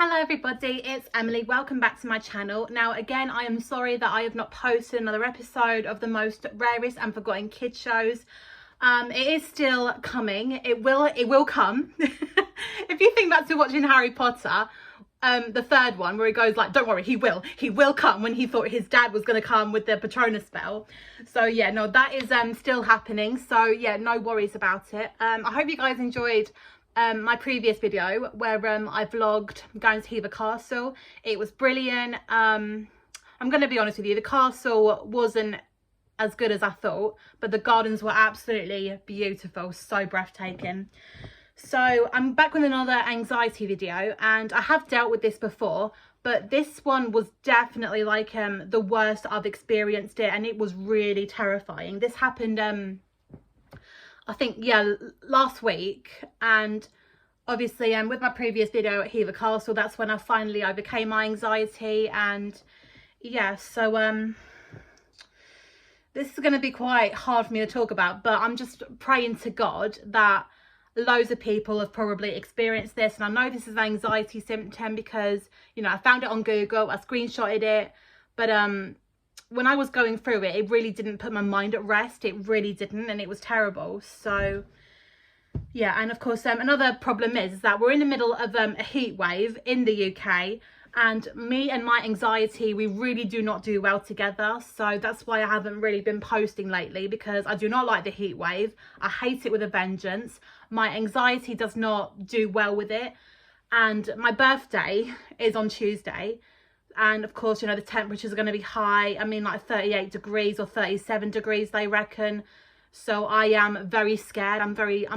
Hello everybody, it's Emily. Welcome back to my channel. Now again, I am sorry that I have not posted another episode of the most rarest and forgotten kids shows. It is still coming. It will come. If you think back to watching Harry Potter, the third one where he goes like, don't worry, he will come, when he thought his dad was going to come with the Patronus spell. So yeah, no, that is still happening. So yeah, no worries about it. I hope you guys enjoyed my previous video where I vlogged going to Hever Castle. It was brilliant. I'm going to be honest with you, the castle wasn't as good as I thought, but the gardens were absolutely beautiful, so breathtaking. So I'm back with another anxiety video, and I have dealt with this before, but this one was definitely like the worst I've experienced it, and it was really terrifying. This happened I think, yeah, last week. And obviously with my previous video at Hever Castle, that's when I finally overcame my anxiety. And yeah, so this is going to be quite hard for me to talk about, but I'm just praying to God that loads of people have probably experienced this. And I know this is an anxiety symptom because, you know, I found it on Google, I screenshotted it, but when I was going through it, it really didn't put my mind at rest. It really didn't, and it was terrible. So yeah, and of course another problem is that we're in the middle of a heat wave in the UK, and me and my anxiety, we really do not do well together. So that's why I haven't really been posting lately, because I do not like the heat wave. I hate it with a vengeance. My anxiety does not do well with it, and my birthday is on Tuesday. And of course, you know, the temperatures are going to be high. I mean, like 38 degrees or 37 degrees, they reckon. So I am very scared. I'm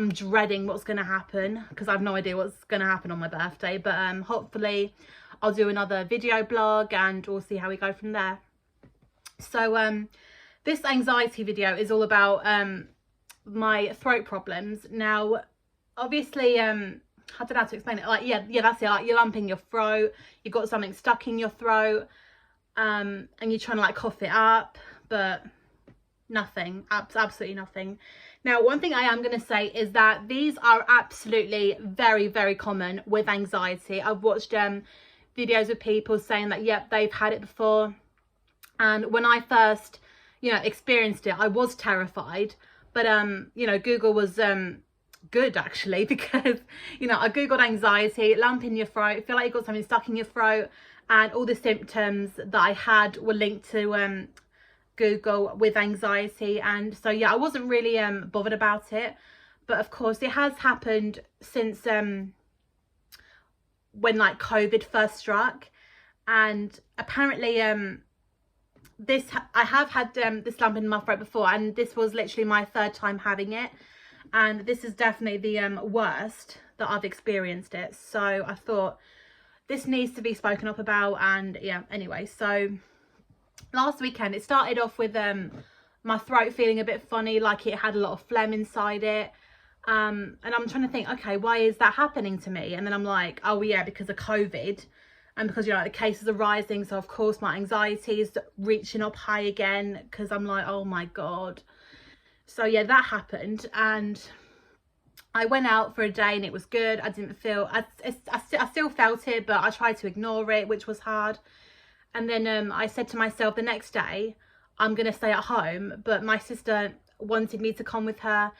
dreading what's going to happen, because I have no idea what's going to happen on my birthday. But hopefully I'll do another video blog and we'll see how we go from there. So this anxiety video is all about my throat problems. Now, obviously, I don't know how to explain it. Like, yeah, that's it. Like, you're lump in your throat, you've got something stuck in your throat, and you're trying to like cough it up, but nothing, absolutely nothing. Now, one thing I am going to say is that these are absolutely very, very common with anxiety. I've watched videos of people saying that, yep, they've had it before. And when I first, you know, experienced it, I was terrified. But, you know, Google was good actually, because, you know, I googled anxiety, lump in your throat, feel like you've got something stuck in your throat, and all the symptoms that I had were linked to Google with anxiety. And so yeah, I wasn't really bothered about it. But of course it has happened since when like COVID first struck, and apparently I have had this lump in my throat before, and this was literally my third time having it. And this is definitely the worst that I've experienced it. So I thought this needs to be spoken up about. And yeah, anyway, so last weekend it started off with my throat feeling a bit funny, like it had a lot of phlegm inside it. And I'm trying to think, okay, why is that happening to me? And then I'm like, oh yeah, because of COVID, and because, you know, the cases are rising. So of course my anxiety is reaching up high again, because I'm like, oh my God. So yeah, that happened, and I went out for a day and it was good. I didn't feel, I still felt it, but I tried to ignore it, which was hard. And then I said to myself the next day, I'm going to stay at home. But my sister wanted me to come with her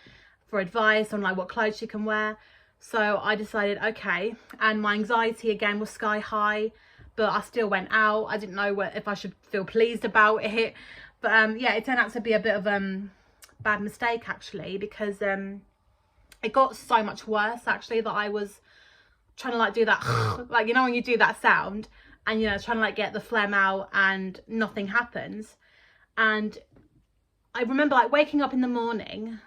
for advice on like what clothes she can wear. So I decided, okay. And my anxiety again was sky high, but I still went out. I didn't know if I should feel pleased about it. But yeah, it turned out to be a bit of bad mistake actually, because it got so much worse actually, that I was trying to like do that like, you know, when you do that sound, and, you know, trying to like get the phlegm out and nothing happens. And I remember like waking up in the morning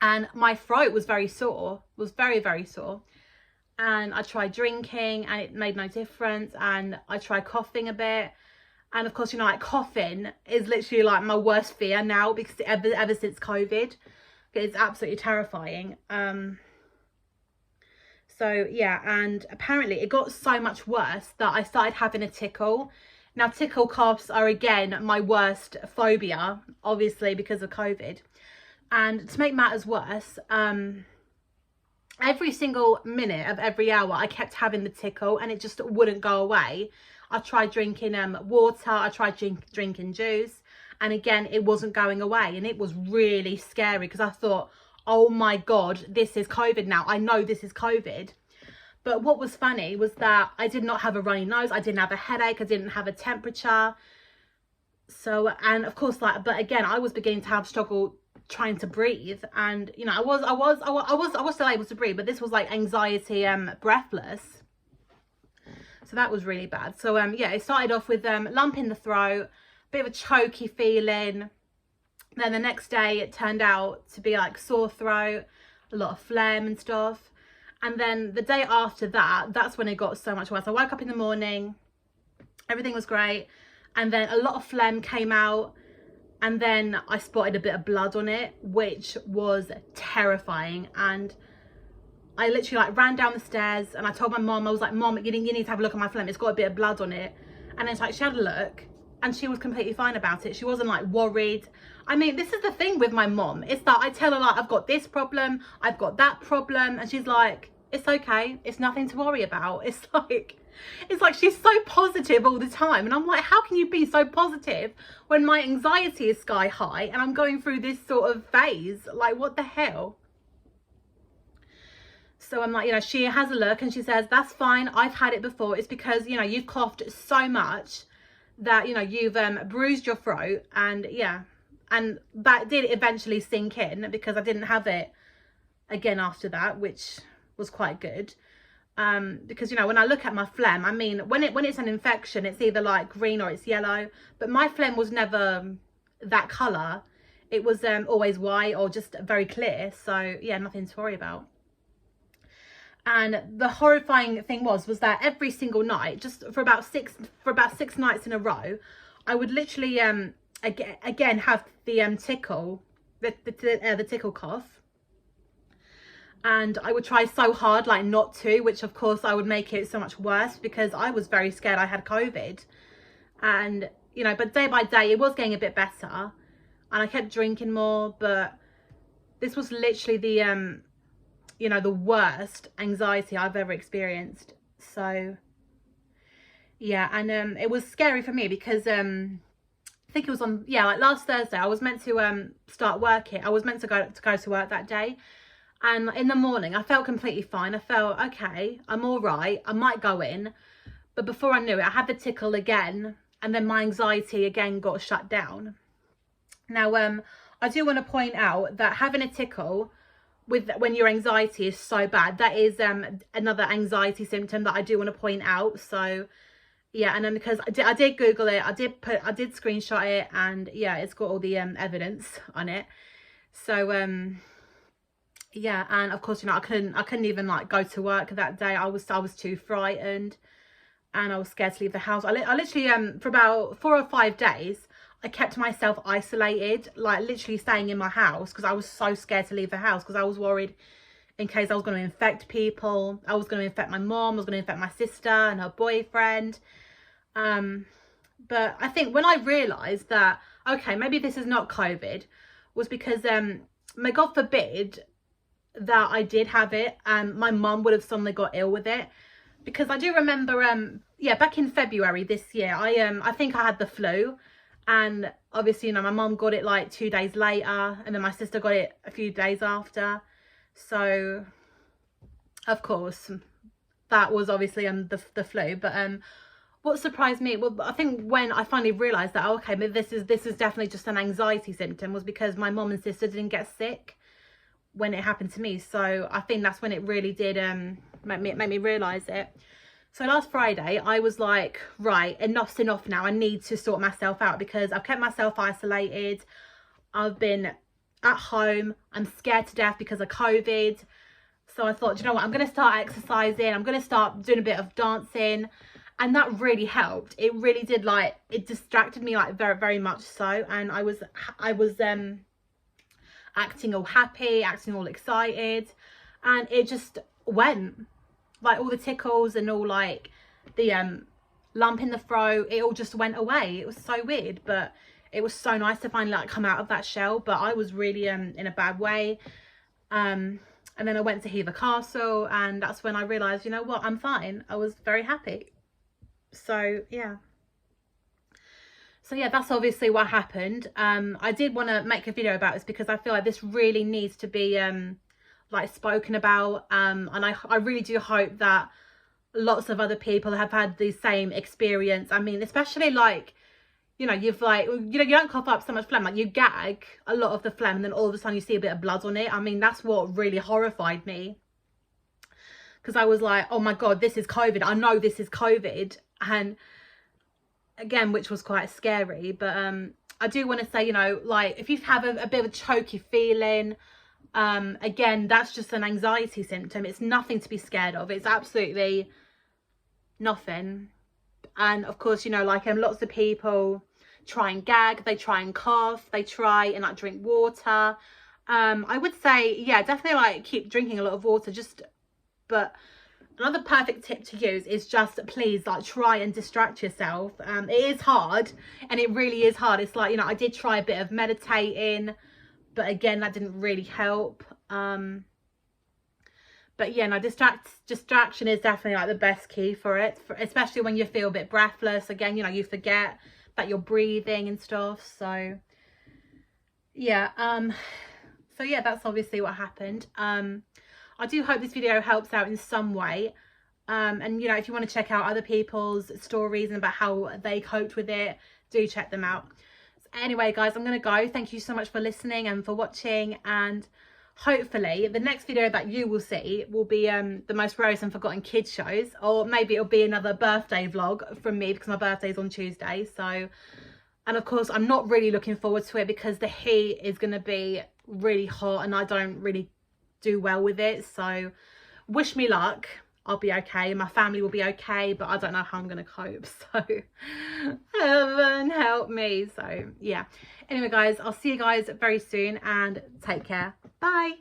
and my throat was very sore, was very, very sore. And I tried drinking and it made no difference. And I tried coughing a bit. And of course, you know, like coughing is literally like my worst fear now, because ever since COVID, it's absolutely terrifying. So yeah, and apparently it got so much worse that I started having a tickle. Now, tickle coughs are again my worst phobia, obviously because of COVID. And to make matters worse, every single minute of every hour I kept having the tickle and it just wouldn't go away. I tried drinking water, I tried drinking juice, and again it wasn't going away, and it was really scary because I thought, oh my god, this is COVID now. I know this is COVID. But what was funny was that I did not have a runny nose, I didn't have a headache, I didn't have a temperature. So, and of course, like, but again, I was beginning to have struggle trying to breathe, and you know, I was still able to breathe, but this was like anxiety, breathless. So that was really bad. So yeah, it started off with lump in the throat, bit of a choky feeling. Then the next day it turned out to be like sore throat, a lot of phlegm and stuff. And then the day after that, that's when it got so much worse. I woke up in the morning, everything was great, and then a lot of phlegm came out, and then I spotted a bit of blood on it, which was terrifying. And I literally like ran down the stairs and I told my mom, I was like, Mom, you need to have a look at my phlegm, it's got a bit of blood on it. And it's like, she had a look and she was completely fine about it. She wasn't like worried. I mean, this is the thing with my mom, it's that I tell her like, I've got this problem, I've got that problem, and she's like, it's okay, it's nothing to worry about. It's like she's so positive all the time, and I'm like, how can you be so positive when my anxiety is sky high and I'm going through this sort of phase? Like, what the hell? So I'm like, you know, she has a look and she says, that's fine, I've had it before. It's because, you know, you've coughed so much that, you know, you've bruised your throat. And yeah, and that did eventually sink in because I didn't have it again after that, which was quite good. Because, you know, when I look at my phlegm, I mean, when it's an infection, it's either like green or it's yellow, but my phlegm was never that color. It was always white or just very clear. So yeah, nothing to worry about. And the horrifying thing was that every single night, just for about six nights in a row, I would literally again have the tickle, the tickle cough. And I would try so hard like not to, which of course I would make it so much worse because I was very scared I had COVID. And, you know, but day by day it was getting a bit better and I kept drinking more, but this was literally the, you know, the worst anxiety I've ever experienced. So yeah, and it was scary for me because I think it was on, yeah, like last Thursday I was meant to start working. I was meant to go to work that day. And in the morning, I felt completely fine. I felt, okay, I'm all right. I might go in. But before I knew it, I had the tickle again. And then my anxiety again got shut down. Now, I do want to point out that having a tickle when your anxiety is so bad, that is another anxiety symptom that I do want to point out. So, yeah, and then because I did Google it, I did screenshot it. And, yeah, it's got all the evidence on it. So, yeah, and of course, you know, I couldn't even like go to work that day. I was too frightened and I was scared to leave the house. I literally for about 4 or 5 days I kept myself isolated, like literally staying in my house because I was so scared to leave the house because I was worried in case I was going to infect people. I was going to infect my mom, I was going to infect my sister and her boyfriend. But I think when I realized that, okay, maybe this is not COVID, was because may God forbid that I did have it and my mum would have suddenly got ill with it. Because I do remember yeah, back in February this year, I think I had the flu, and obviously, you know, my mum got it like 2 days later and then my sister got it a few days after. So of course that was obviously the flu. But what surprised me, well, I think when I finally realized that, okay, maybe this is definitely just an anxiety symptom, was because my mum and sister didn't get sick when it happened to me. So I think that's when it really did make me realize it. So last Friday I was like, right, enough's enough now. I need to sort myself out because I've kept myself isolated. I've been at home. I'm scared to death because of COVID. So I thought, you know what, I'm going to start exercising. I'm going to start doing a bit of dancing. And that really helped. It really did, like, it distracted me like very, very much so. And I was acting all happy, acting all excited, and it just went, like all the tickles and all like the lump in the throat, it all just went away. It was so weird, but it was so nice to finally like come out of that shell. But I was really in a bad way. And then I went to Hever Castle, and that's when I realised, you know what, I'm fine. I was very happy. So yeah. So yeah, that's obviously what happened. I did want to make a video about this because I feel like this really needs to be like spoken about. And I really do hope that lots of other people have had the same experience. I mean, especially like, you know, you've like, you know, you don't cough up so much phlegm, like you gag a lot of the phlegm and then all of a sudden you see a bit of blood on it. I mean, that's what really horrified me, because I was like, oh my God, this is COVID. I know this is COVID. And again, which was quite scary. But I do want to say, you know, like if you have a bit of a choky feeling, again, that's just an anxiety symptom. It's nothing to be scared of. It's absolutely nothing. And of course, you know, like lots of people try and gag, they try and cough, they try and like drink water. I would say, yeah, definitely like keep drinking a lot of water. But another perfect tip to use is just please like try and distract yourself. It is hard, and it really is hard. It's like, you know, I did try a bit of meditating, but again, that didn't really help. But yeah, no, distraction is definitely like the best key for it, especially when you feel a bit breathless. Again, you know, you forget that you're breathing and stuff. So yeah, so yeah, that's obviously what happened. I do hope this video helps out in some way. And you know, if you want to check out other people's stories and about how they coped with it, do check them out. So anyway, guys, I'm gonna go. Thank you so much for listening and for watching, and hopefully the next video that you will see will be the most rarest and forgotten kids shows, or maybe it'll be another birthday vlog from me because my birthday's on Tuesday. So, and of course I'm not really looking forward to it because the heat is going to be really hot and I don't really do well with it. So wish me luck. I'll be okay, my family will be okay, but I don't know how I'm gonna cope. So heaven help me. So yeah, anyway guys, I'll see you guys very soon and take care. Bye.